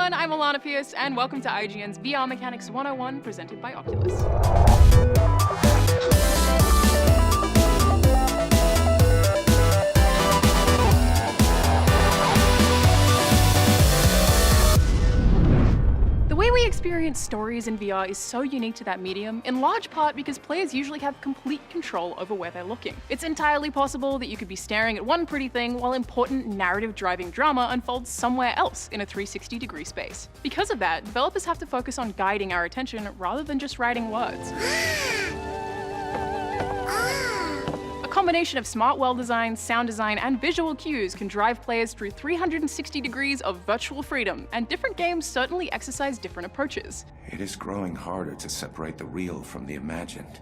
everyone, I'm Alana Pierce, and welcome to IGN's VR Mechanics 101 presented by Oculus. The way we experience stories in VR is so unique to that medium, in large part because players usually have complete control over where they're looking. It's entirely possible that you could be staring at one pretty thing while important narrative-driving drama unfolds somewhere else in a 360-degree space. Because of that, developers have to focus on guiding our attention rather than just writing words. A combination of smart world design, sound design, and visual cues can drive players through 360 degrees of virtual freedom, and different games certainly exercise different approaches. It is growing harder to separate the real from the imagined.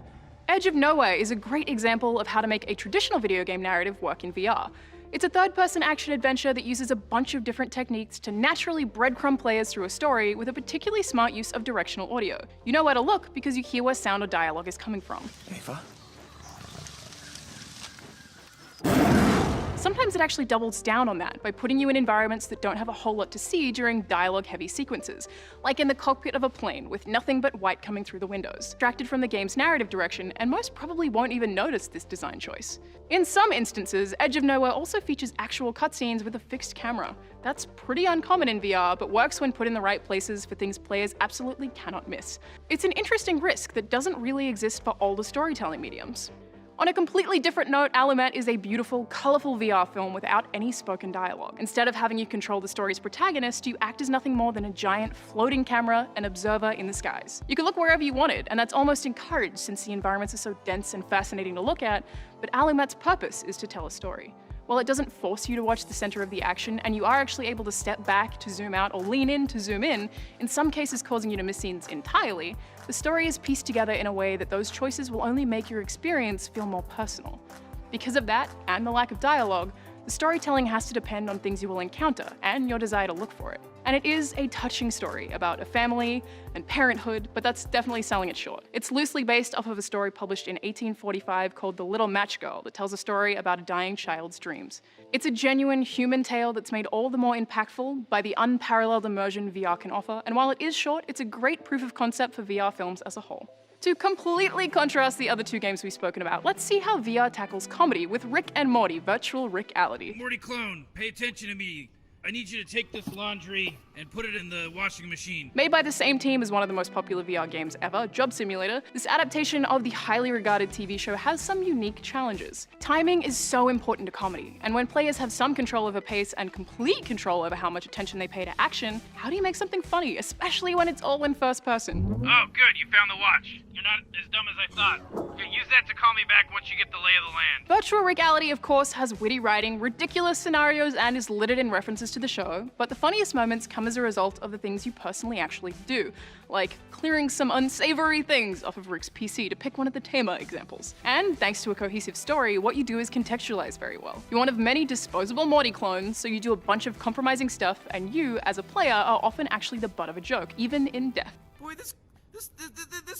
Edge of Nowhere is a great example of how to make a traditional video game narrative work in VR. It's a third-person action-adventure that uses a bunch of different techniques to naturally breadcrumb players through a story with a particularly smart use of directional audio. You know where to look because you hear where sound or dialogue is coming from. Ava? Sometimes it actually doubles down on that by putting you in environments that don't have a whole lot to see during dialogue-heavy sequences, like in the cockpit of a plane with nothing but white coming through the windows, distracted from the game's narrative direction, and most probably won't even notice this design choice. In some instances, Edge of Nowhere also features actual cutscenes with a fixed camera. That's pretty uncommon in VR, but works when put in the right places for things players absolutely cannot miss. It's an interesting risk that doesn't really exist for older storytelling mediums. On a completely different note, Allumette is a beautiful, colourful VR film without any spoken dialogue. Instead of having you control the story's protagonist, you act as nothing more than a giant floating camera, an observer in the skies. You can look wherever you wanted, and that's almost encouraged since the environments are so dense and fascinating to look at, but Allumette's purpose is to tell a story. While it doesn't force you to watch the center of the action, and you are actually able to step back to zoom out or lean in to zoom in some cases causing you to miss scenes entirely, the story is pieced together in a way that those choices will only make your experience feel more personal. Because of that, and the lack of dialogue, the storytelling has to depend on things you will encounter and your desire to look for it. And it is a touching story about a family and parenthood, but that's definitely selling it short. It's loosely based off of a story published in 1845 called The Little Match Girl that tells a story about a dying child's dreams. It's a genuine human tale that's made all the more impactful by the unparalleled immersion VR can offer, and while it is short, it's a great proof of concept for VR films as a whole. To completely contrast the other two games we've spoken about, let's see how VR tackles comedy with Rick and Morty Virtual Rick-ality. Morty clone, pay attention to me. I need you to take this laundry and put it in the washing machine. Made by the same team as one of the most popular VR games ever, Job Simulator, this adaptation of the highly regarded TV show has some unique challenges. Timing is so important to comedy, and when players have some control over pace and complete control over how much attention they pay to action, how do you make something funny, especially when it's all in first person? Oh, good, you found the watch. You're not as dumb as I thought. Okay, use that to call me back once you get the lay of the land. Virtual Rick-ality, of course, has witty writing, ridiculous scenarios, and is littered in references to the show, but the funniest moments come as a result of the things you personally actually do, like clearing some unsavory things off of Rick's PC, to pick one of the tamer examples. And thanks to a cohesive story, what you do is contextualized very well. You're one of many disposable Morty clones, so you do a bunch of compromising stuff, and you, as a player, are often actually the butt of a joke, even in death. Boy, this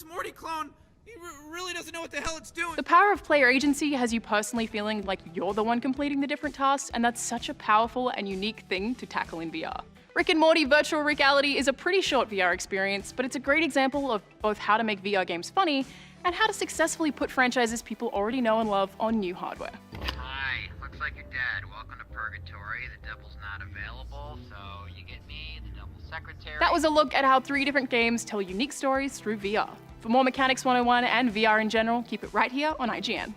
Morty clone, he really doesn't know what the hell it's doing. The power of player agency has you personally feeling like you're the one completing the different tasks, and that's such a powerful and unique thing to tackle in VR. Rick and Morty Virtual Rick-ality is a pretty short VR experience, but it's a great example of both how to make VR games funny and how to successfully put franchises people already know and love on new hardware. Hi, looks like you're dead. Welcome to Purgatory. The devil's not available, so you get me, the devil's secretary. That was a look at how 3 different games tell unique stories through VR. For more Mechanics 101 and VR in general, keep it right here on IGN.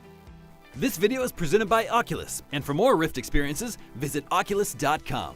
This video is presented by Oculus, and for more Rift experiences, visit oculus.com.